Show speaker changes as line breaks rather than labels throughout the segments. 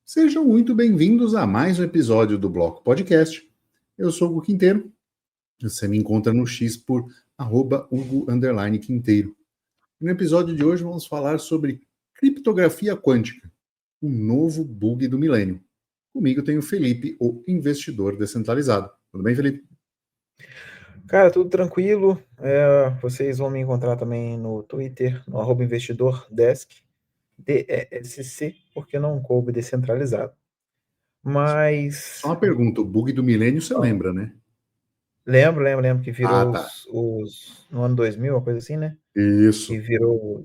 Sejam muito bem-vindos a mais um episódio do Bloco Podcast. Eu sou o Hugo Quinteiro. Você me encontra no X por @Hugo_Quinteiro. No episódio de hoje vamos falar sobre criptografia quântica, o novo bug do milênio. Comigo tem o Felipe, o investidor descentralizado. Tudo bem, Felipe?
Cara, tudo tranquilo. Vocês vão me encontrar também no Twitter, no @investidordesk, DESC, porque não coube descentralizado.
Só
Mas
uma pergunta, o bug do milênio você lembra, né?
lembro que
Ah,
virou
tá.
no ano 2000, uma coisa assim, né? Que
Isso.
virou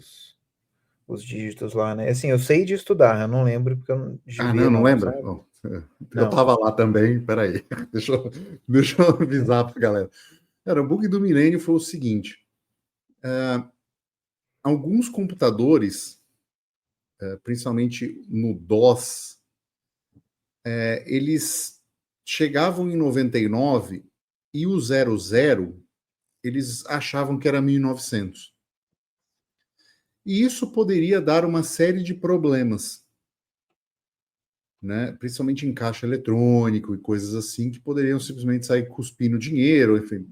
os dígitos lá, né? Assim, eu sei de estudar, eu não lembro porque eu
Ah,
devia
não
não,
lembra?
sabe?
Bom, eu
Não.
tava lá também, peraí. Deixa eu avisar pra galera. Cara, o bug do milênio foi o seguinte. Alguns computadores, principalmente no DOS, eles chegavam em 99 e o 00 eles achavam que era 1900. E isso poderia dar uma série de problemas, né? Principalmente em caixa eletrônico e coisas assim, que poderiam simplesmente sair cuspindo dinheiro, enfim.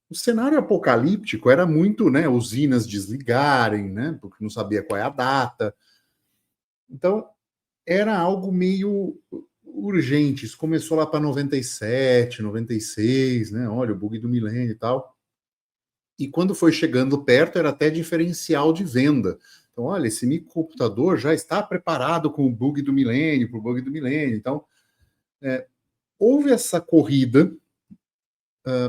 O cenário apocalíptico era muito, né, usinas desligarem, né, porque não sabia qual é a data. Então, era algo meio urgente. Isso começou lá para 97, 96, né? Olha, o bug do milênio e tal. E quando foi chegando perto, era até diferencial de venda. Então, olha, esse microcomputador já está preparado com o bug do milênio, para o bug do milênio. Então, houve essa corrida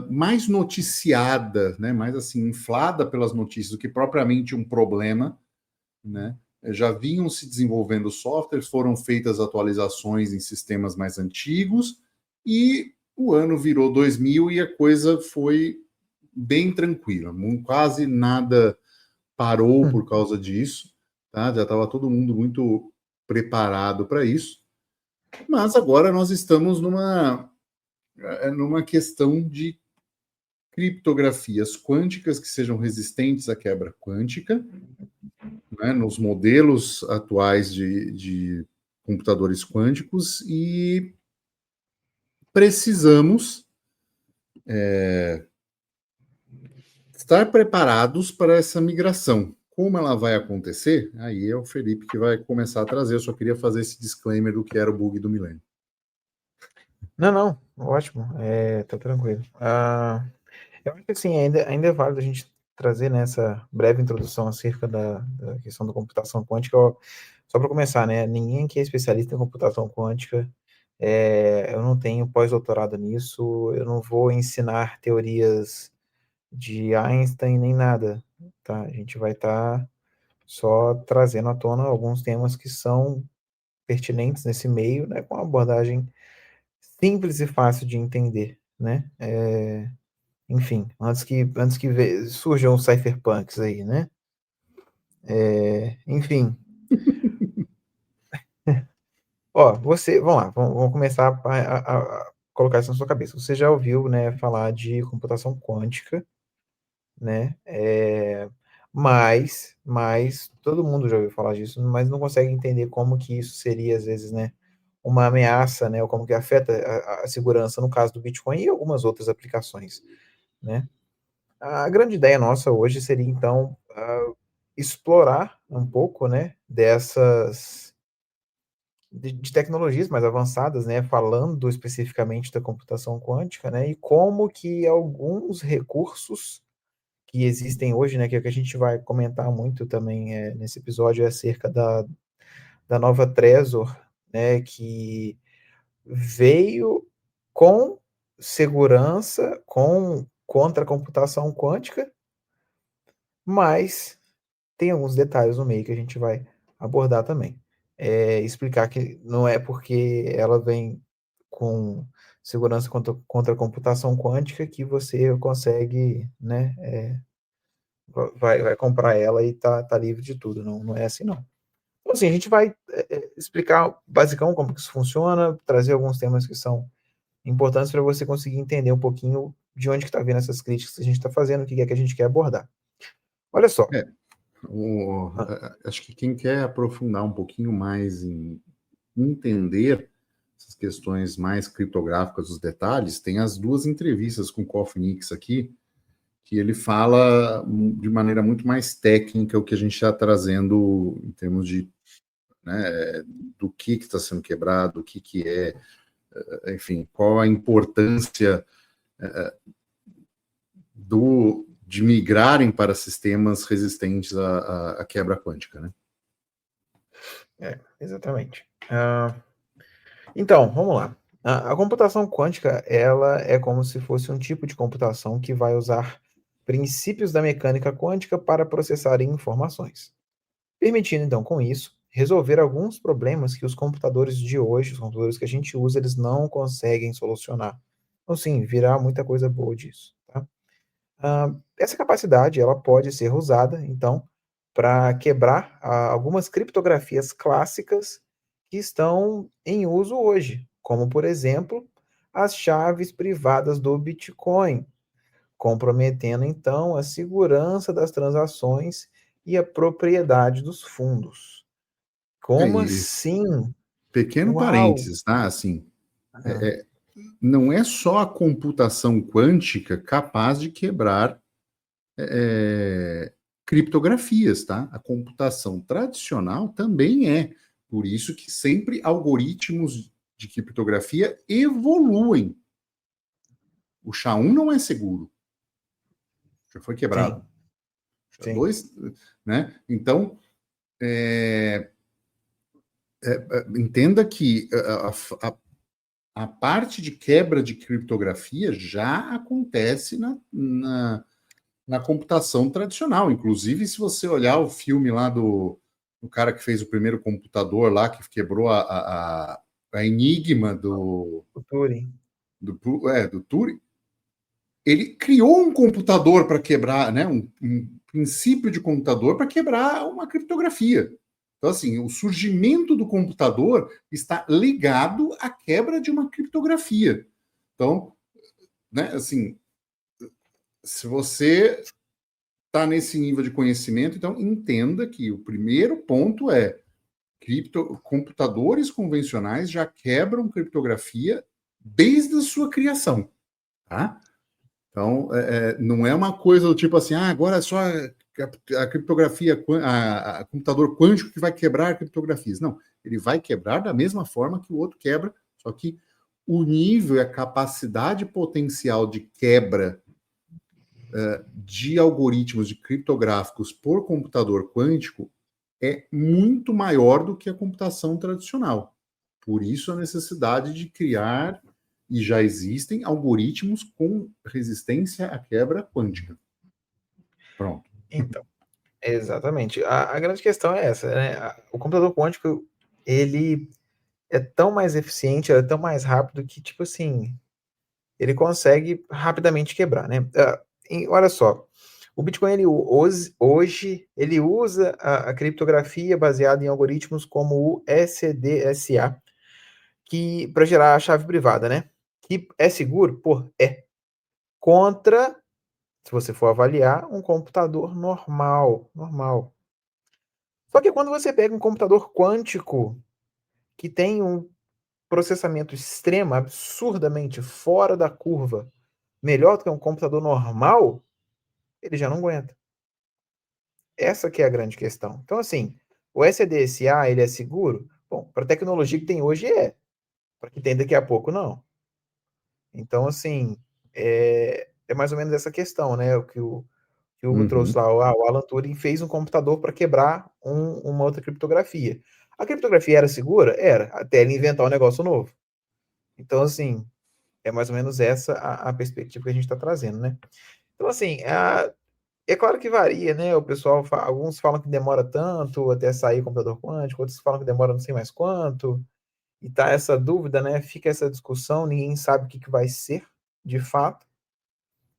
mais noticiada, né? Mais assim, inflada pelas notícias do que propriamente um problema, né? Já vinham se desenvolvendo softwares, foram feitas atualizações em sistemas mais antigos, e o ano virou 2000 e a coisa foi bem tranquila. Quase nada parou por causa disso, tá? Já estava todo mundo muito preparado para isso. Mas agora nós estamos numa questão de criptografias quânticas que sejam resistentes à quebra quântica, né, nos modelos atuais de computadores quânticos, e precisamos estar preparados para essa migração. Como ela vai acontecer? Aí é o Felipe que vai começar a trazer. Eu só queria fazer esse disclaimer do que era o bug do milênio.
Não, ótimo. Tá tranquilo. Eu acho que assim, ainda é válido a gente trazer nessa breve introdução acerca da questão da computação quântica. Só para começar, né? Ninguém aqui é especialista em computação quântica. Eu não tenho pós-doutorado nisso. Eu não vou ensinar teorias de Einstein nem nada, tá? A gente vai estar só trazendo à tona alguns temas que são pertinentes nesse meio, né? Com uma abordagem simples e fácil de entender, né? Enfim, antes que surjam os cypherpunks aí, né? Enfim, ó, vamos lá, vamos começar a colocar isso na sua cabeça. Você já ouviu, né, falar de computação quântica, né? Mas todo mundo já ouviu falar disso, mas não consegue entender como que isso seria, às vezes, né, uma ameaça, né, ou como que afeta a segurança no caso do Bitcoin e algumas outras aplicações, né? A grande ideia nossa hoje seria, então, explorar um pouco, né, de tecnologias mais avançadas, né, falando especificamente da computação quântica, né, e como que alguns recursos que existem hoje, né, que é o que a gente vai comentar muito também nesse episódio, é acerca da nova Trezor, né, que veio com segurança, contra a computação quântica, mas tem alguns detalhes no meio que a gente vai abordar também. Explicar que não é porque ela vem com segurança contra a computação quântica que você consegue, né, vai comprar ela e tá livre de tudo. Não, não é assim, não. Então, assim, a gente vai explicar basicão como que isso funciona, trazer alguns temas que são importantes para você conseguir entender um pouquinho de onde que está vindo essas críticas que a gente está fazendo, o que é que a gente quer abordar. Olha só.
É, acho que quem quer aprofundar um pouquinho mais entender essas questões mais criptográficas, os detalhes, tem as duas entrevistas com o Koff-Nix aqui, que ele fala de maneira muito mais técnica o que a gente está trazendo em termos de, né, do que está sendo quebrado, o que é, enfim, qual a importância de migrarem para sistemas resistentes à quebra quântica, né?
Exatamente. Então, vamos lá. A computação quântica, ela é como se fosse um tipo de computação que vai usar princípios da mecânica quântica para processar informações, permitindo, então, com isso, resolver alguns problemas que os computadores de hoje, os computadores que a gente usa, eles não conseguem solucionar. Então, sim, virá muita coisa boa disso, tá? Essa capacidade, ela pode ser usada, então, para quebrar algumas criptografias clássicas que estão em uso hoje, como, por exemplo, as chaves privadas do Bitcoin, comprometendo, então, a segurança das transações e a propriedade dos fundos. Como
E
assim?
pequeno
Uau!
parênteses, tá? Assim,
Ah,
não é só a computação quântica capaz de quebrar criptografias, tá? A computação tradicional também é. Por isso que sempre algoritmos de criptografia evoluem. O SHA-1 não é seguro, já foi quebrado.
sim,
O
sim,
SHA-2, né? Então, entenda que a parte de quebra de criptografia já acontece na computação tradicional. Inclusive, se você olhar o filme lá do cara que fez o primeiro computador lá, que quebrou a enigma
o Turing.
do Turing, ele criou um computador para quebrar, né, um princípio de computador para quebrar uma criptografia. Então, assim, o surgimento do computador está ligado à quebra de uma criptografia. Então, né, assim, se você está nesse nível de conhecimento, então entenda que o primeiro ponto é computadores convencionais já quebram criptografia desde a sua criação, tá? Então, não é uma coisa do tipo assim, agora é só a criptografia, a computador quântico que vai quebrar criptografias. Não, ele vai quebrar da mesma forma que o outro quebra, só que o nível e a capacidade potencial de quebra de algoritmos de criptográficos por computador quântico é muito maior do que a computação tradicional. Por isso a necessidade de criar, e já existem, algoritmos com resistência à quebra quântica. Pronto.
Então, exatamente. A grande questão é essa, né? O computador quântico, ele é tão mais eficiente, é tão mais rápido que, tipo assim, ele consegue rapidamente quebrar, né? Olha só, o Bitcoin, hoje, ele usa a criptografia baseada em algoritmos como o SDSA, que para gerar a chave privada, né? Que é seguro? Pô, é. Contra, se você for avaliar, um computador normal. Só que quando você pega um computador quântico que tem um processamento extremo, absurdamente fora da curva, melhor do que um computador normal, ele já não aguenta. Essa que é a grande questão. Então, assim, o SDSA, ele é seguro? Bom, para a tecnologia que tem hoje é. Para que tem daqui a pouco, não. Então, assim, é mais ou menos essa questão, né? O que o Hugo trouxe
Uhum.
lá. O Alan Turing fez um computador para quebrar uma outra criptografia. A criptografia era segura? Era, até ele inventar um negócio novo. Então, assim, é mais ou menos essa a perspectiva que a gente está trazendo, né? Então, assim, é claro que varia, né? O pessoal, alguns falam que demora tanto até sair o computador quântico, outros falam que demora não sei mais quanto, e tá essa dúvida, né? Fica essa discussão, ninguém sabe o que vai ser, de fato.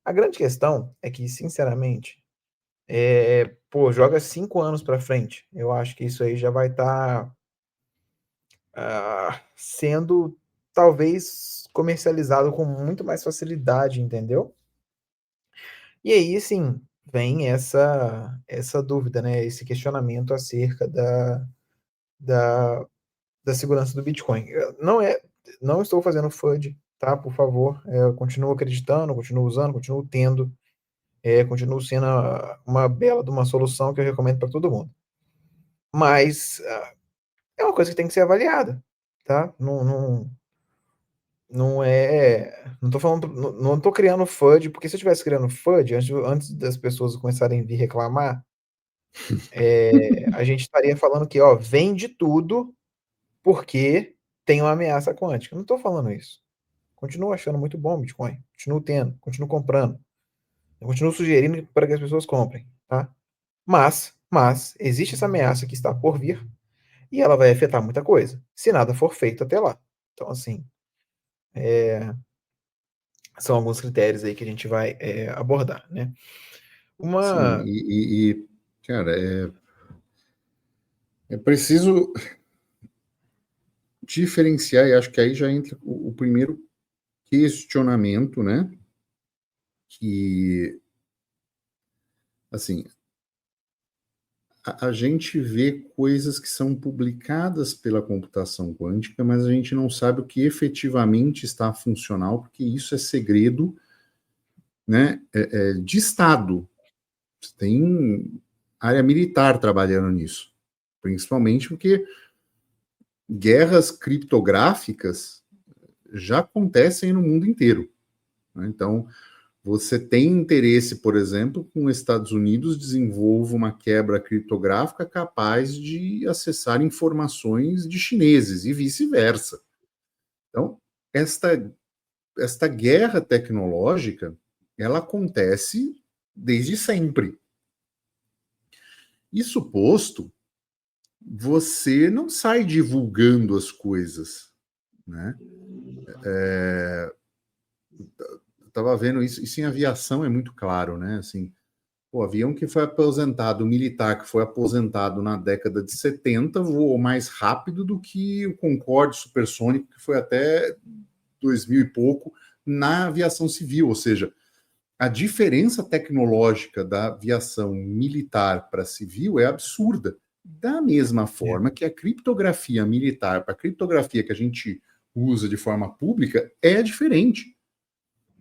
A grande questão é que, sinceramente, pô, joga 5 anos para frente. Eu acho que isso aí já vai estar sendo, talvez, comercializado com muito mais facilidade, entendeu? E aí, sim, vem essa dúvida, né? Esse questionamento acerca da da segurança do Bitcoin. Não estou fazendo FUD, tá? Por favor, eu continuo acreditando, continuo usando, continuo tendo, continuo sendo uma bela de uma solução que eu recomendo para todo mundo. Mas é uma coisa que tem que ser avaliada, tá? Não é. Não tô falando. Não tô criando FUD, porque se eu estivesse criando FUD, antes das pessoas começarem a vir reclamar, a gente estaria falando que, ó, vende tudo porque tem uma ameaça quântica. Eu não tô falando isso. Continuo achando muito bom o Bitcoin. Continuo tendo, continuo comprando. Eu continuo sugerindo para que as pessoas comprem, tá? Mas existe essa ameaça que está por vir e ela vai afetar muita coisa, se nada for feito até lá. Então, assim, são alguns critérios aí que a gente vai abordar, né?
Sim, cara, é preciso diferenciar, e acho que aí já entra o primeiro questionamento, né? Que, assim, a gente vê coisas que são publicadas pela computação quântica, mas a gente não sabe o que efetivamente está funcional, porque isso é segredo, né, de Estado. Tem área militar trabalhando nisso, principalmente porque guerras criptográficas já acontecem no mundo inteiro, né? Então, você tem interesse, por exemplo, com os Estados Unidos desenvolva uma quebra criptográfica capaz de acessar informações de chineses e vice-versa. Então, esta guerra tecnológica, ela acontece desde sempre. Isso posto, você não sai divulgando as coisas, né? Estava vendo isso em aviação é muito claro, né? Assim, o avião que foi aposentado, o militar que foi aposentado na década de 70 voou mais rápido do que o Concorde supersônico, que foi até 2000 e pouco na aviação civil, ou seja, a diferença tecnológica da aviação militar para civil é absurda. Da mesma forma que a criptografia militar para a criptografia que a gente usa de forma pública é diferente.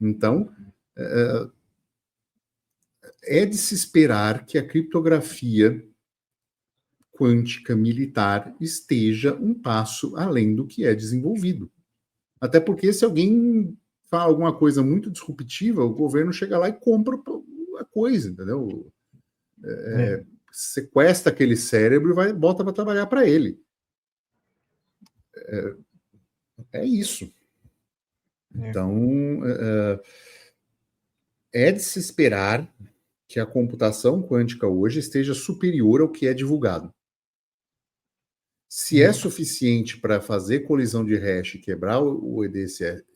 Então, é de se esperar que a criptografia quântica militar esteja um passo além do que é desenvolvido. Até porque se alguém fala alguma coisa muito disruptiva, o governo chega lá e compra a coisa, entendeu? Sequestra aquele cérebro e bota para trabalhar para ele. É isso. Então, é de se esperar que a computação quântica hoje esteja superior ao que é divulgado. Se é suficiente para fazer colisão de hash e quebrar o EDSA,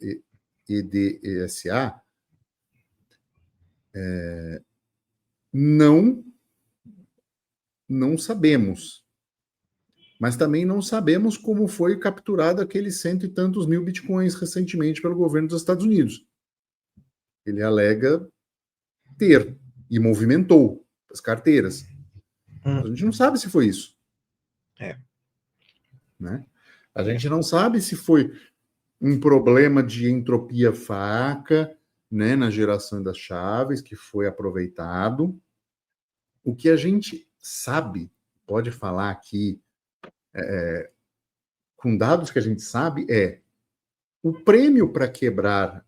não sabemos. Mas também não sabemos como foi capturado aqueles 100 e tantos mil bitcoins recentemente pelo governo dos Estados Unidos. Ele alega ter e movimentou as carteiras. A gente não sabe se foi isso. Né? A gente não sabe se foi um problema de entropia fraca, né, na geração das chaves, que foi aproveitado. O que a gente sabe, pode falar aqui, com dados que a gente sabe, o prêmio para quebrar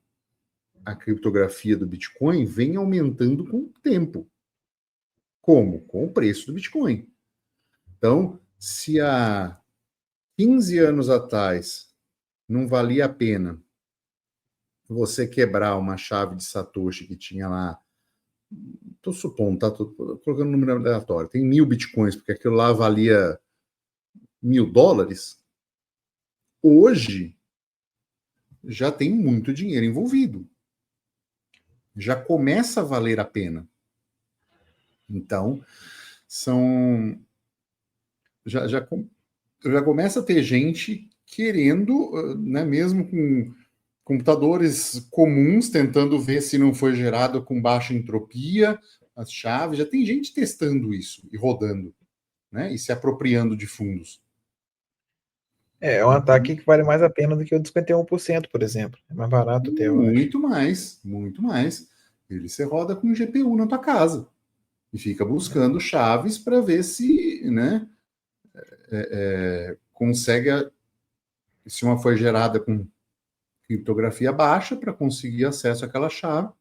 a criptografia do Bitcoin vem aumentando com o tempo. Como? Com o preço do Bitcoin. Então, se há 15 anos atrás não valia a pena você quebrar uma chave de Satoshi que tinha lá, estou supondo, tá? Estou colocando um número aleatório, tem 1000 bitcoins, porque aquilo lá valia $1000, hoje já tem muito dinheiro envolvido. Já começa a valer a pena. Então, já começa a ter gente querendo, né, mesmo com computadores comuns, tentando ver se não foi gerado com baixa entropia as chaves. Já tem gente testando isso e rodando, né, e se apropriando de fundos.
É um ataque que vale mais a pena do que o de 51%, por exemplo. É mais barato até, eu acho.
Muito mais, muito mais. Ele você roda com GPU na tua casa e fica buscando chaves para ver se, né, consegue, se uma foi gerada com criptografia baixa para conseguir acesso àquela chave.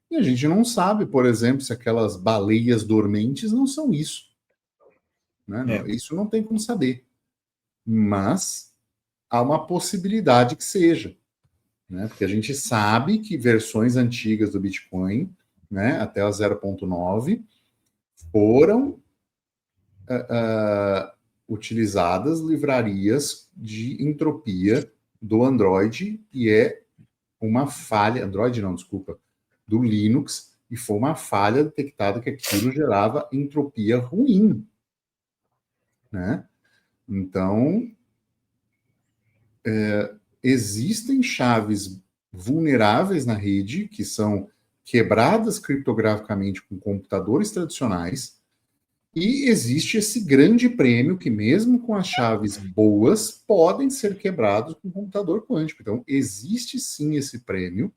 E a gente não sabe, por exemplo, se aquelas baleias dormentes não são isso. Né?
É.
Isso não tem como saber. Mas há uma possibilidade que seja. Né? Porque a gente sabe que versões antigas do Bitcoin, né, até a 0.9, foram utilizadas livrarias de entropia do Android, e é uma falha, Android não, desculpa, do Linux, e foi uma falha detectada que aquilo gerava entropia ruim. Né? Então, existem chaves vulneráveis na rede, que são quebradas criptograficamente com computadores tradicionais, e existe esse grande prêmio que, mesmo com as chaves boas, podem ser quebrados com computador quântico. Então, existe sim esse prêmio,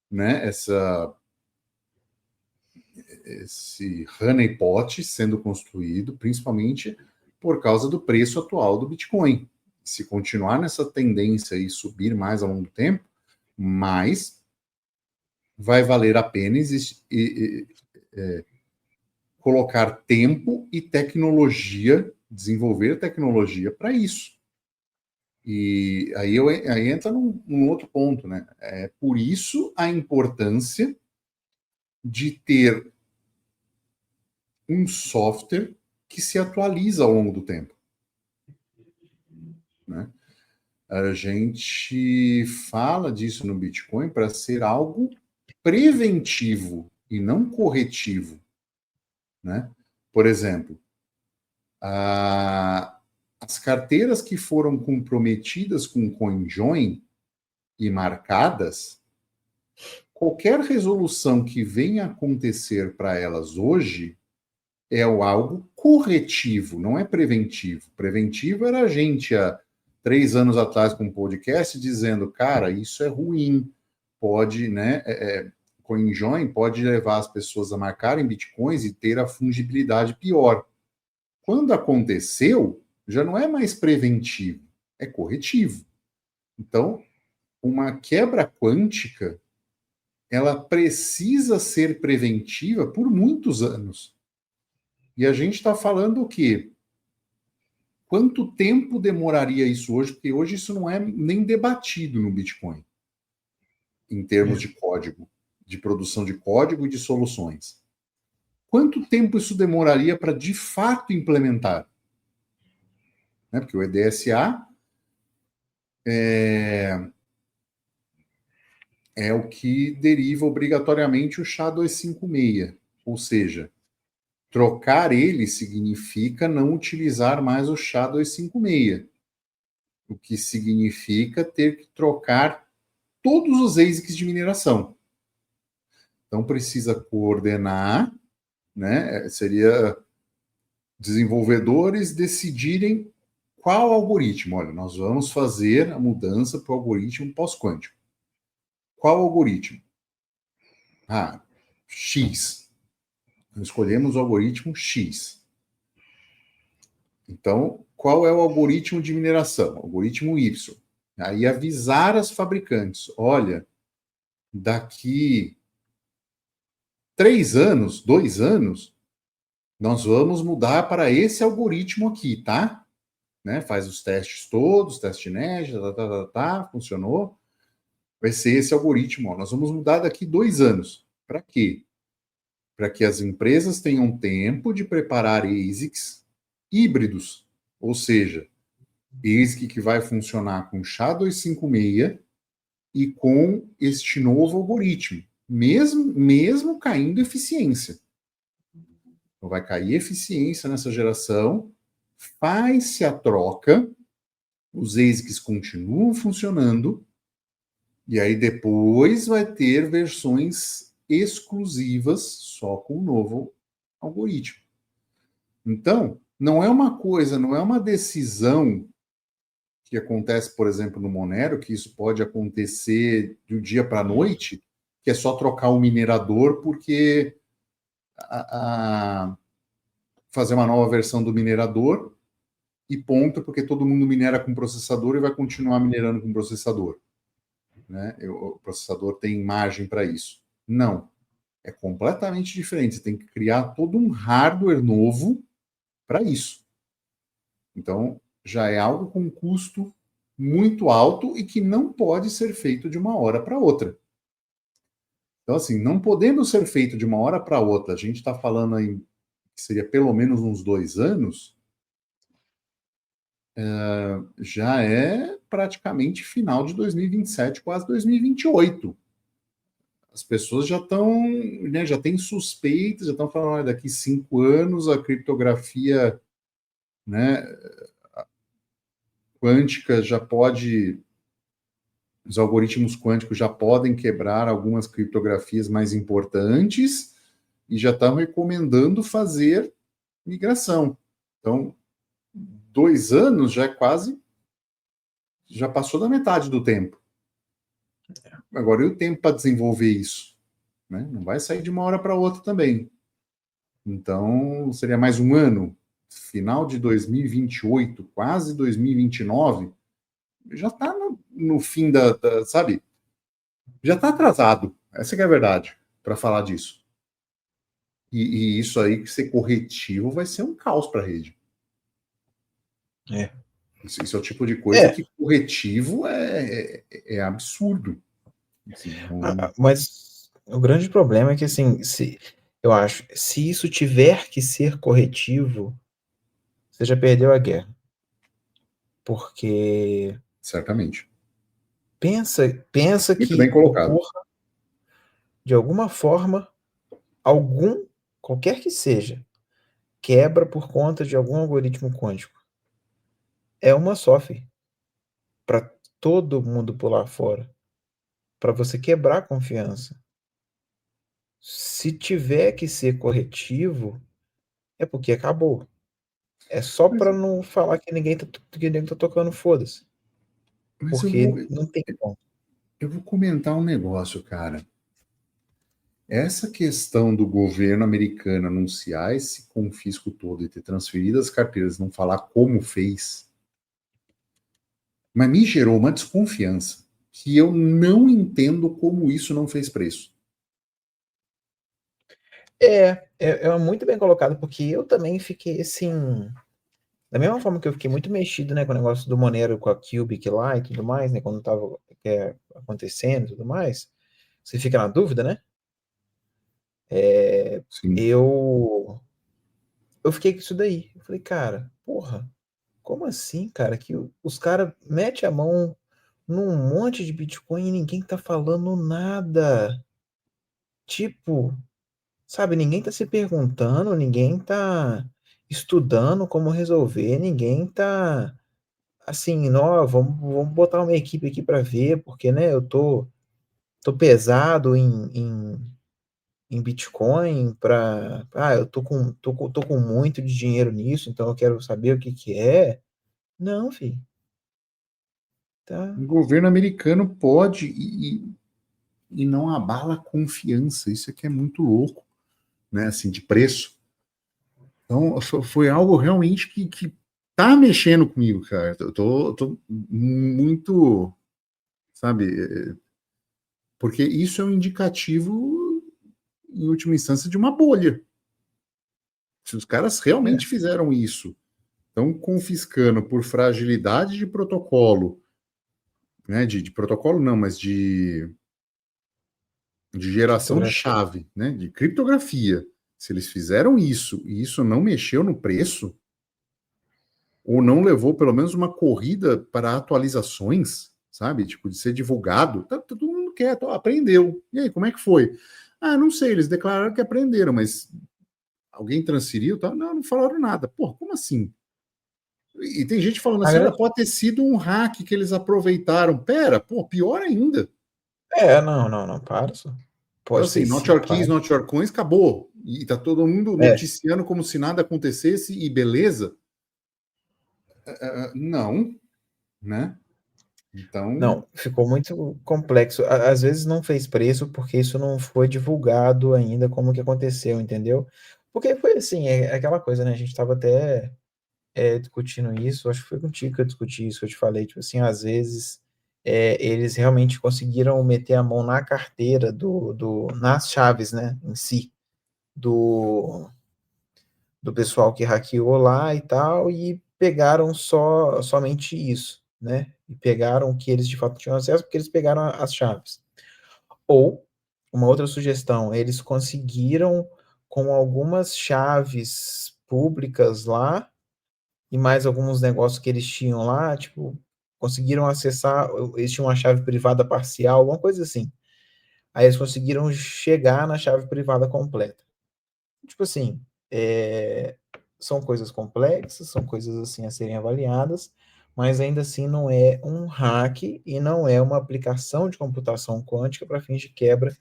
né? Esse honeypot sendo construído, principalmente por causa do preço atual do Bitcoin. Se continuar nessa tendência e subir mais ao longo do tempo, mais vai valer a pena colocar tempo e tecnologia, desenvolver tecnologia para isso. E aí entra num outro ponto, né? É por isso a importância de ter um software que se atualiza ao longo do tempo. Né? A gente fala disso no Bitcoin para ser algo preventivo e não corretivo. Né? Por exemplo, as carteiras que foram comprometidas com CoinJoin e marcadas, qualquer resolução que venha acontecer para elas hoje é algo corretivo, não é preventivo. Preventivo era a gente há 3 anos atrás com um podcast dizendo, cara, isso é ruim, pode, né, CoinJoin pode levar as pessoas a marcarem bitcoins e ter a fungibilidade pior. Quando aconteceu, já não é mais preventivo, é corretivo. Então, uma quebra quântica, ela precisa ser preventiva por muitos anos. E a gente está falando o quê? Quanto tempo demoraria isso hoje? Porque hoje isso não é nem debatido no Bitcoin, em termos de código, de produção de código e de soluções. Quanto tempo isso demoraria para de fato implementar? Né? Porque o EDSA é o que deriva obrigatoriamente o SHA-256. Ou seja, trocar ele significa não utilizar mais o SHA-256. O que significa ter que trocar todos os ASICs de mineração. Então precisa coordenar, né? Seria desenvolvedores decidirem qual algoritmo. Olha, nós vamos fazer a mudança para o algoritmo pós-quântico. Qual algoritmo? X. Nós escolhemos o algoritmo X. Então, qual é o algoritmo de mineração? Algoritmo Y. Aí avisar as fabricantes, olha, daqui 3 anos, 2 anos, nós vamos mudar para esse algoritmo aqui, tá? Né? Faz os testes todos, teste NED, funcionou. Vai ser esse algoritmo. Ó. Nós vamos mudar daqui 2 anos. Para quê? Para que as empresas tenham tempo de preparar ASICs híbridos, ou seja, ASIC que vai funcionar com SHA-256 e com este novo algoritmo, mesmo caindo eficiência. Então vai cair eficiência nessa geração, faz-se a troca, os ASICs continuam funcionando, e aí depois vai ter versões exclusivas só com o novo algoritmo. Então, não é uma coisa, não é uma decisão que acontece, por exemplo, no Monero, que isso pode acontecer do dia para a noite, que é só trocar o minerador, porque fazer uma nova versão do minerador e ponto, porque todo mundo minera com processador e vai continuar minerando com processador. Né? O processador tem margem para isso. Não. É completamente diferente. Você tem que criar todo um hardware novo para isso. Então, já é algo com custo muito alto e que não pode ser feito de uma hora para outra. Então, assim, não podendo ser feito de uma hora para outra, a gente está falando aí que seria pelo menos uns 2 anos, já é praticamente final de 2027, quase 2028. As pessoas já estão, né, já têm suspeitas, já estão falando, daqui 5 anos a criptografia, né, quântica já pode, os algoritmos quânticos já podem quebrar algumas criptografias mais importantes e já estão recomendando fazer migração. Então, 2 anos já é quase, já passou da metade do tempo. Agora, e o tempo para desenvolver isso? Né? Não vai sair de uma hora para outra também. Então, seria mais um ano, final de 2028, quase 2029, já está no fim sabe? Já está atrasado. Essa que é a verdade, para falar disso. E isso aí, que ser corretivo, vai ser um caos para a rede. Isso é o tipo de coisa que corretivo é absurdo. Assim,
Mas o grande problema é que, assim, eu acho, se isso tiver que ser corretivo, você já perdeu a guerra. Porque...
Certamente.
Pensa
Muito
que
bem colocado.
ocorra, de alguma forma, qualquer que seja, quebra por conta de algum algoritmo quântico. É uma só, para todo mundo pular fora. Para você quebrar a confiança. Se tiver que ser corretivo, é porque acabou. É só para não falar que ninguém tá tocando foda-se. Porque não tem como.
Eu vou comentar um negócio, cara. Essa questão do governo americano anunciar esse confisco todo e ter transferido as carteiras, não falar como fez, mas me gerou uma desconfiança que eu não entendo como isso não fez preço.
É muito bem colocado, porque eu também fiquei assim. Da mesma forma que eu fiquei muito mexido, né, com o negócio do Monero, com a Cubic lá e tudo mais, né, quando tava acontecendo e tudo mais, você fica na dúvida, né?
Sim.
Eu fiquei com isso daí. Eu falei, cara, porra, como assim, cara? Que os caras metem a mão num monte de Bitcoin e ninguém tá falando nada. Tipo, sabe, ninguém tá se perguntando, ninguém tá estudando como resolver, ninguém tá assim, não, vamos botar uma equipe aqui para ver, porque, né, eu tô pesado em Bitcoin eu tô com muito de dinheiro nisso, então eu quero saber o que que é. Não, filho. Tá.
O governo americano pode e não abala a confiança. Isso aqui é muito louco, né? Assim, de preço. Então, foi algo realmente que tá mexendo comigo, cara. Eu tô muito, sabe? Porque isso é um indicativo, em última instância, de uma bolha. Se os caras realmente fizeram isso, estão confiscando por fragilidade de protocolo, né? De protocolo não, mas de geração de chave, né? De criptografia. Se eles fizeram isso e isso não mexeu no preço, ou não levou pelo menos uma corrida para atualizações, sabe? Tipo, de ser divulgado, tá todo mundo quieto, aprendeu. E aí, como é que foi? Ah, não sei, eles declararam que aprenderam, mas alguém transferiu? Tá? Não falaram nada. Pô, como assim? E tem gente falando assim, pode ter sido um hack que eles aproveitaram. Pera, pô, pior ainda.
Não, para só.
Pode então, assim, not your keys, not your coins, acabou. E tá todo mundo noticiando como se nada acontecesse e beleza. Não, né? Então,
Não, ficou muito complexo. Às vezes não fez preço porque isso não foi divulgado ainda como que aconteceu, entendeu? Porque foi assim, é aquela coisa, né? A gente estava até discutindo isso, acho que foi contigo que eu discuti isso, que eu te falei, tipo assim, às vezes eles realmente conseguiram meter a mão na carteira nas chaves, né, em si, do, do pessoal que hackeou lá e tal, e pegaram somente isso, né? E pegaram o que eles de fato tinham acesso, porque eles pegaram as chaves. Ou, uma outra sugestão, eles conseguiram com algumas chaves públicas lá e mais alguns negócios que eles tinham lá, tipo, conseguiram acessar, eles tinham uma chave privada parcial, alguma coisa assim. Aí eles conseguiram chegar na chave privada completa. Tipo assim, é, são coisas complexas, são coisas assim a serem avaliadas, mas ainda assim não é um hack e não é uma aplicação de computação quântica para fins de quebra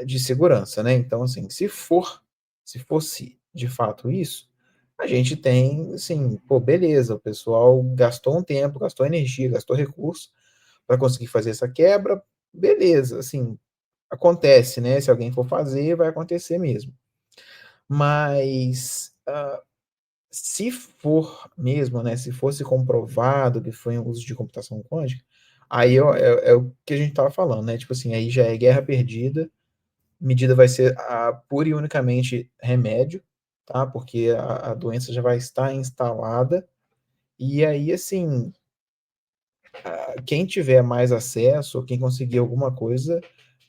de segurança, né? Então, assim, se fosse de fato isso, a gente tem, assim, pô, beleza, o pessoal gastou um tempo, gastou energia, gastou recurso para conseguir fazer essa quebra, beleza, assim, acontece, né? Se alguém for fazer, vai acontecer mesmo. Mas se for mesmo, né? Se fosse comprovado que foi um uso de computação quântica, aí é o que a gente estava falando, né? Tipo assim, aí já é guerra perdida, medida vai ser pura e unicamente remédio, tá? Porque a doença já vai estar instalada. E aí, assim, quem tiver mais acesso, quem conseguir alguma coisa,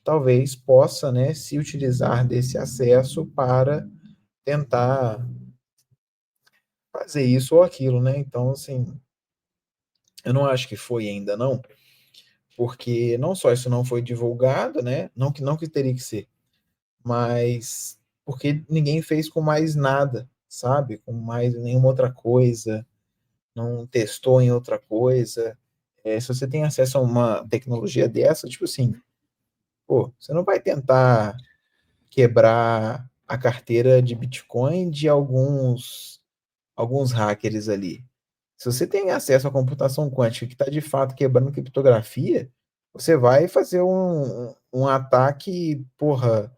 talvez possa, né, se utilizar desse acesso para tentar fazer isso ou aquilo, né? Então, assim, eu não acho que foi ainda não, porque não só isso não foi divulgado, né? Não que teria que ser, mas porque ninguém fez com mais nada, sabe? Com mais nenhuma outra coisa, não testou em outra coisa. Se você tem acesso a uma tecnologia dessa, tipo assim, pô, você não vai tentar quebrar a carteira de Bitcoin de alguns hackers ali. Se você tem acesso à computação quântica que está de fato quebrando criptografia, você vai fazer um ataque, porra,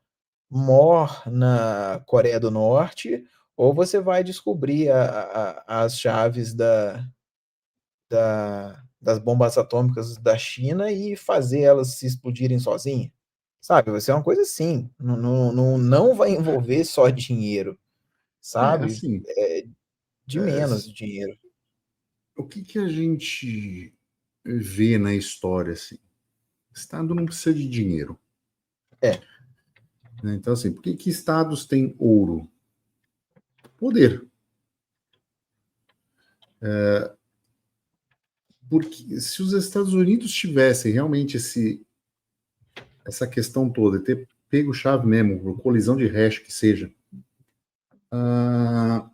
Mor na Coreia do Norte, ou você vai descobrir as chaves das bombas atômicas da China e fazer elas se explodirem sozinhas. Sabe? Vai ser uma coisa assim. Não vai envolver só dinheiro, sabe?
assim,
De
é,
menos dinheiro.
o que que a gente vê na história, assim? O Estado não precisa de dinheiro,
É,
né? Então, assim, por que que estados têm ouro? Poder. Porque se os Estados Unidos tivessem realmente essa questão toda, ter pego chave mesmo, colisão de hash que seja, ah,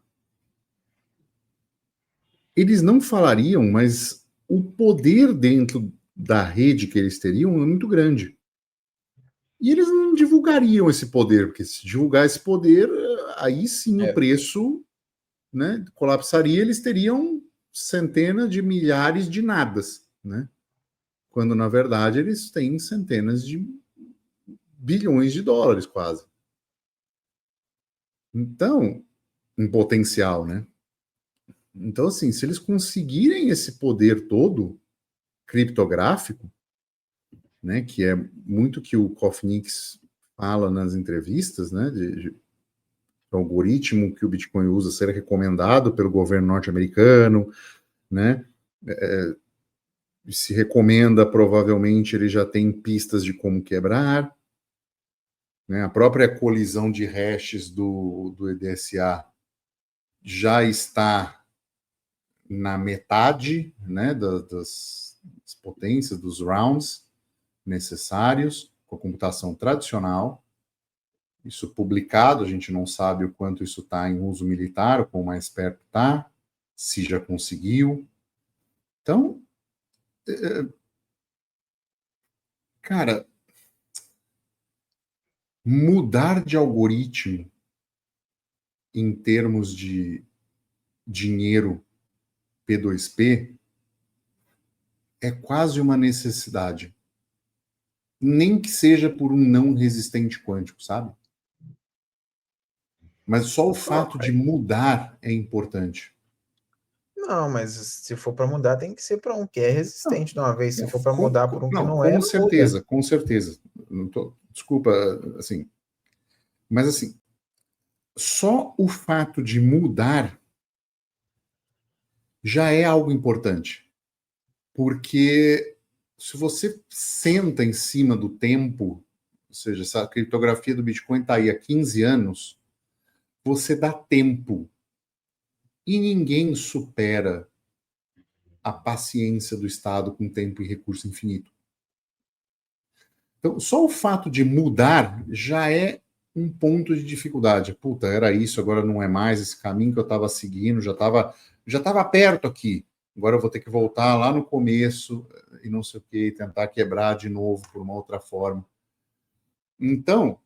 eles não falariam, mas o poder dentro da rede que eles teriam é muito grande. E eles não divulgariam esse poder, porque se divulgar esse poder, aí sim o
é,
preço, né, colapsaria, eles teriam centenas de milhares de nadas, né? Quando na verdade eles têm centenas de bilhões de dólares quase. Então, em potencial, né? Então, assim, se eles conseguirem esse poder todo criptográfico, né, que é muito que o Kofnix fala nas entrevistas, né, de algoritmo que o Bitcoin usa ser recomendado pelo governo norte-americano, né, se recomenda, provavelmente ele já tem pistas de como quebrar, né, a própria colisão de hashes do EDSA já está na metade, né, das potências, dos rounds necessários com a computação tradicional. Isso publicado, a gente não sabe o quanto isso está em uso militar, o quão mais perto está, se já conseguiu. Então, cara, mudar de algoritmo em termos de dinheiro P2P é quase uma necessidade. Nem que seja por um não resistente quântico, sabe? Mas só o fato de mudar é importante.
Não, mas se for para mudar, tem que ser para um que é
Não,
resistente de uma vez. Se for para mudar por um que
não,
não é,
com
não muda.
certeza, com certeza. Não tô, desculpa, assim, mas assim, só o fato de mudar já é algo importante. Porque se você senta em cima do tempo, ou seja, essa criptografia do Bitcoin está aí há 15 anos, você dá tempo. E ninguém supera a paciência do Estado com tempo e recurso infinito. Então, só o fato de mudar já é um ponto de dificuldade. Puta, era isso, agora não é mais esse caminho que eu estava seguindo, já tava perto aqui. Agora eu vou ter que voltar lá no começo e não sei o que, tentar quebrar de novo por uma outra forma. Então,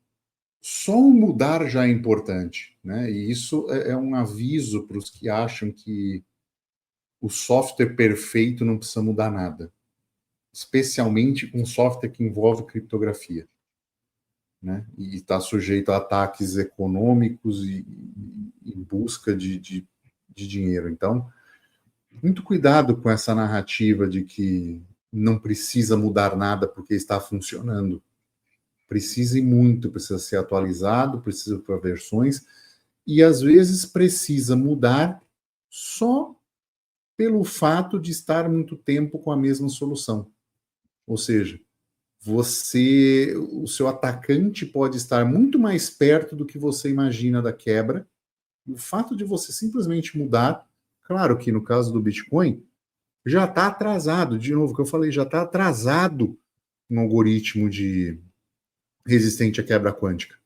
só o mudar já é importante, né? E isso é um aviso para os que acham que o software perfeito não precisa mudar nada, especialmente um software que envolve criptografia, né? E está sujeito a ataques econômicos e busca de dinheiro. Então, muito cuidado com essa narrativa de que não precisa mudar nada porque está funcionando. Precisa e muito, precisa ser atualizado, precisa para versões, e às vezes precisa mudar só pelo fato de estar muito tempo com a mesma solução. Ou seja, o seu atacante pode estar muito mais perto do que você imagina da quebra. E o fato de você simplesmente mudar, claro que no caso do Bitcoin, já está atrasado. De novo, o que eu falei, já está atrasado um algoritmo de resistente à quebra quântica.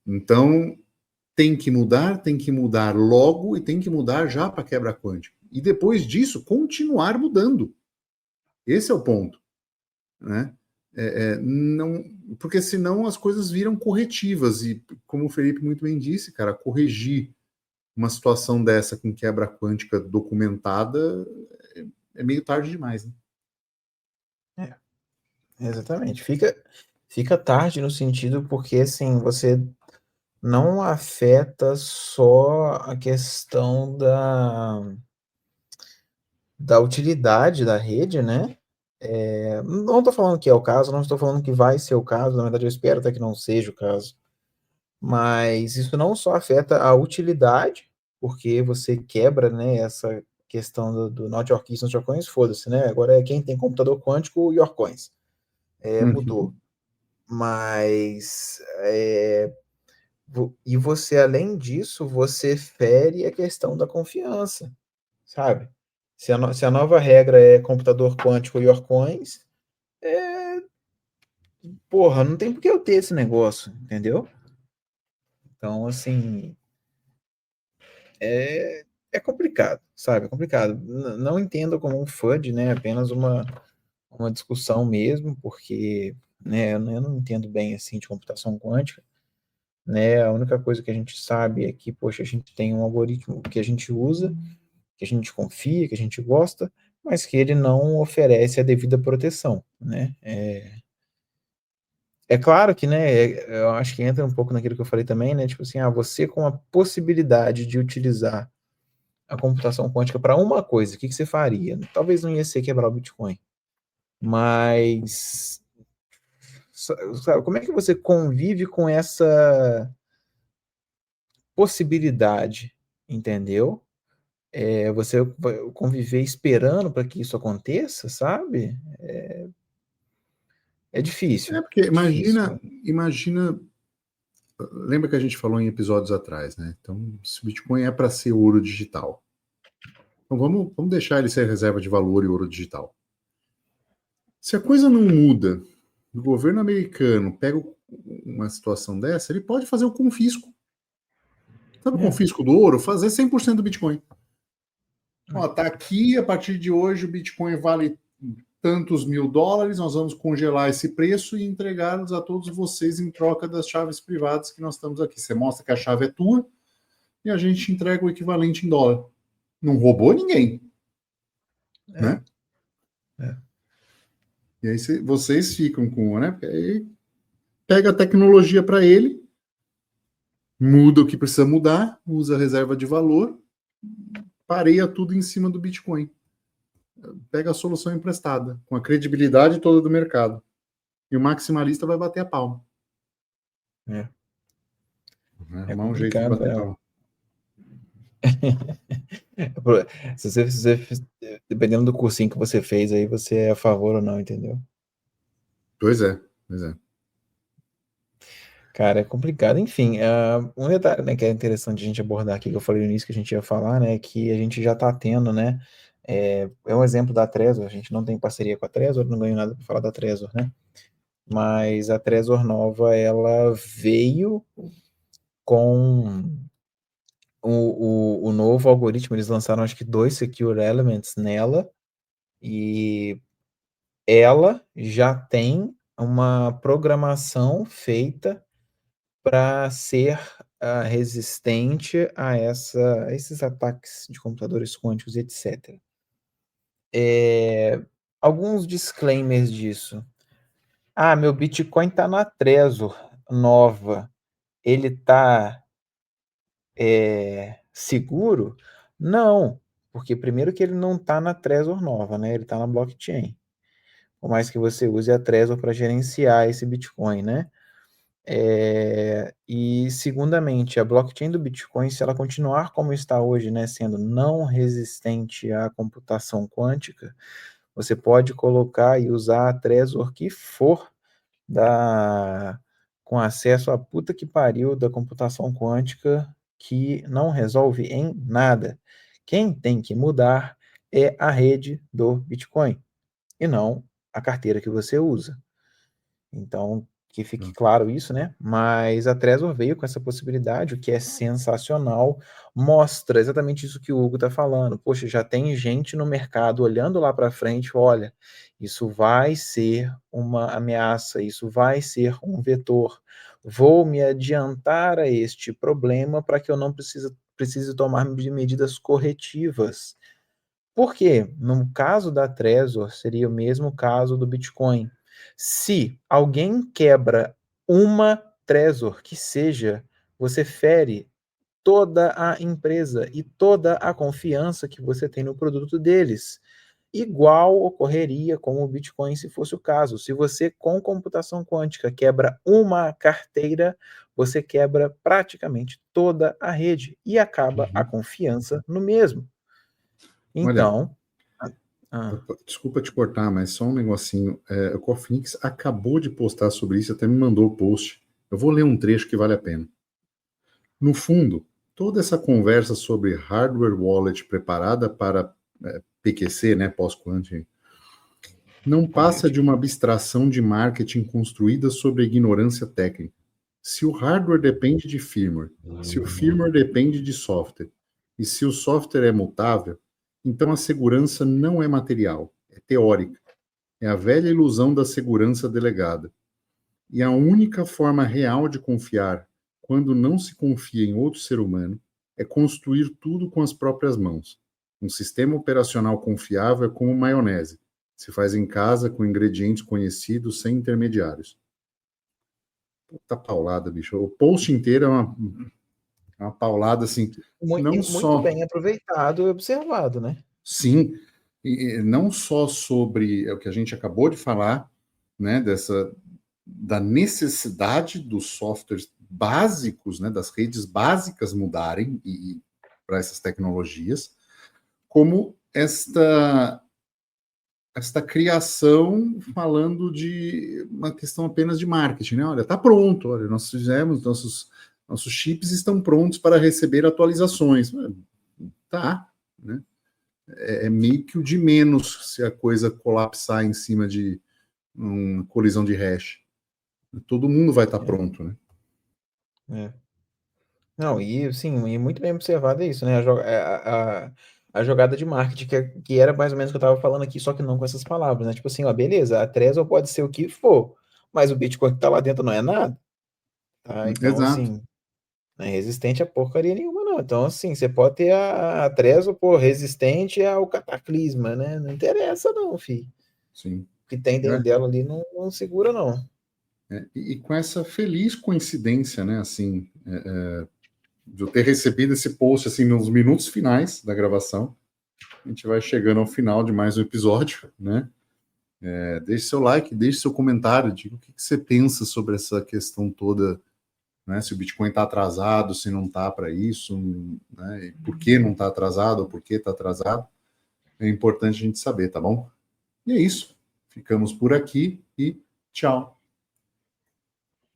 Então, tem que mudar logo e tem que mudar já para quebra quântica. E depois disso, continuar mudando. Esse é o ponto, né? Não, porque senão as coisas viram corretivas e, como o Felipe muito bem disse, cara, corrigir uma situação dessa com quebra quântica documentada é meio tarde demais, né?
É, exatamente. Fica tarde no sentido porque, assim, você não afeta só a questão da utilidade da rede, né? Não estou falando que é o caso, não estou falando que vai ser o caso, na verdade eu espero até que não seja o caso, mas isso não só afeta a utilidade, porque você quebra, né, essa questão do not your keys, not your coins, foda-se, né? Agora é quem tem computador quântico, your coins. Mudou. Mas e você, além disso, você fere a questão da confiança, sabe? Se a nova regra é computador quântico your coins, porra, não tem por que eu ter esse negócio, entendeu? Então, assim, é complicado, sabe? É complicado. Não entendo como um FUD, né? Apenas uma discussão mesmo, porque né, eu não entendo bem assim de computação quântica, né? A única coisa que a gente sabe é que, poxa, a gente tem um algoritmo que a gente usa, que a gente confia, que a gente gosta, mas que ele não oferece a devida proteção, né? É claro que, né, eu acho que entra um pouco naquilo que eu falei também, né? Tipo assim, você com a possibilidade de utilizar a computação quântica para uma coisa, o que que você faria? Talvez não ia ser quebrar o Bitcoin, mas sabe, como é que você convive com essa possibilidade, entendeu? Você vai conviver esperando para que isso aconteça, sabe? É difícil,
Porque
difícil.
imagina, lembra que a gente falou em episódios atrás, né? Então, se o Bitcoin é para ser ouro digital, então vamos deixar ele ser reserva de valor e ouro digital. Se a coisa não muda, o governo americano pega uma situação dessa, ele pode fazer o confisco. Sabe o
É,
confisco do ouro? Fazer 100% do Bitcoin.
é,
Ó, tá aqui, a partir de hoje o Bitcoin vale tantos $1.000, nós vamos congelar esse preço e entregá-los a todos vocês em troca das chaves privadas que nós estamos aqui. Você mostra que a chave é tua e a gente entrega o equivalente em dólar. Não roubou ninguém,
é,
né?
é.
E aí vocês ficam com, né? Porque aí pega a tecnologia para ele, muda o que precisa mudar, usa a reserva de valor, pareia tudo em cima do Bitcoin. Pega a solução emprestada, com a credibilidade toda do mercado. E o maximalista vai bater a palma.
É,
Vai
é
arrumar um jeito de
complicado.
bater palma.
Dependendo do cursinho que você fez, aí você é a favor ou não, entendeu?
Pois é, pois é.
Cara, é complicado. Enfim, um detalhe, né, que é interessante a gente abordar aqui, que eu falei no início que a gente ia falar, né, que a gente já está tendo, né, é um exemplo da Trezor, a gente não tem parceria com a Trezor, não ganho nada para falar da Trezor, né, mas a Trezor nova, ela veio com o novo algoritmo, eles lançaram acho que 2 Secure Elements nela, e ela já tem uma programação feita para ser resistente a esses ataques de computadores quânticos, etc. Alguns disclaimers disso. Meu Bitcoin está na Trezor nova. Ele está seguro? Não, porque primeiro que ele não está na Trezor nova, né? Ele está na blockchain. Por mais que você use a Trezor para gerenciar esse Bitcoin, né? E segundamente, a blockchain do Bitcoin, se ela continuar como está hoje, né, sendo não resistente à computação quântica, você pode colocar e usar a Trezor que for com acesso à puta que pariu da computação quântica, que não resolve em nada. Quem tem que mudar é a rede do Bitcoin e não a carteira que você usa. Então, que fique claro isso, né? Mas a Trezor veio com essa possibilidade, o que é sensacional, mostra exatamente isso que o Hugo está falando. Poxa, já tem gente no mercado olhando lá para frente, olha, isso vai ser uma ameaça, isso vai ser um vetor. Vou me adiantar a este problema para que eu não precise tomar medidas corretivas. Por quê? No caso da Trezor, seria o mesmo caso do Bitcoin. Se alguém quebra uma Trezor que seja, você fere toda a empresa e toda a confiança que você tem no produto deles. Igual ocorreria com o Bitcoin se fosse o caso. Se você, com computação quântica, quebra uma carteira, você quebra praticamente toda a rede e acaba a confiança no mesmo.
Olha,
Então,
desculpa te cortar, mas só um negocinho. O Cofinix acabou de postar sobre isso, até me mandou o post. Eu vou ler um trecho que vale a pena. No fundo, toda essa conversa sobre hardware wallet preparada para PQC, né, pós-quantum, não passa de uma abstração de marketing construída sobre a ignorância técnica. Se o hardware depende de firmware, se o firmware depende de software, e se o software é mutável, então a segurança não é material, é teórica. É a velha ilusão da segurança delegada. E a única forma real de confiar, quando não se confia em outro ser humano, é construir tudo com as próprias mãos. Um sistema operacional confiável é como maionese. Se faz em casa com ingredientes conhecidos, sem intermediários. Puta paulada, bicho. O post inteiro é uma paulada, assim, não
muito
só...
bem aproveitado e observado, né?
Sim, e não só sobre o que a gente acabou de falar, né, da necessidade dos softwares básicos, né, das redes básicas mudarem e para essas tecnologias, como esta criação falando de uma questão apenas de marketing, né? Olha, está pronto, olha, nós fizemos, nossos chips estão prontos para receber atualizações. Tá, né? É meio que o de menos se a coisa colapsar em cima de uma colisão de hash. Todo mundo vai estar pronto, né?
É. Não, e sim, e muito bem observado é isso, né? A jogada de marketing, que era mais ou menos o que eu estava falando aqui, só que não com essas palavras, né? Tipo assim, ó, beleza, a Trezor pode ser o que for, mas o Bitcoin que tá lá dentro não é nada, tá? Então,
Exato.
assim, não é resistente a porcaria nenhuma, não. Então, assim, você pode ter a Trezor, pô, resistente ao cataclisma, né? Não interessa, não, filho.
Sim.
que tem dentro dela ali não segura, não.
E com essa feliz coincidência, né, assim, de eu ter recebido esse post, assim, nos minutos finais da gravação, a gente vai chegando ao final de mais um episódio, né? Deixe seu like, deixe seu comentário, diga o que você pensa sobre essa questão toda, né? Se o Bitcoin está atrasado, se não está para isso, né? E por que não está atrasado ou por que está atrasado, é importante a gente saber, tá bom? E é isso. Ficamos por aqui e tchau.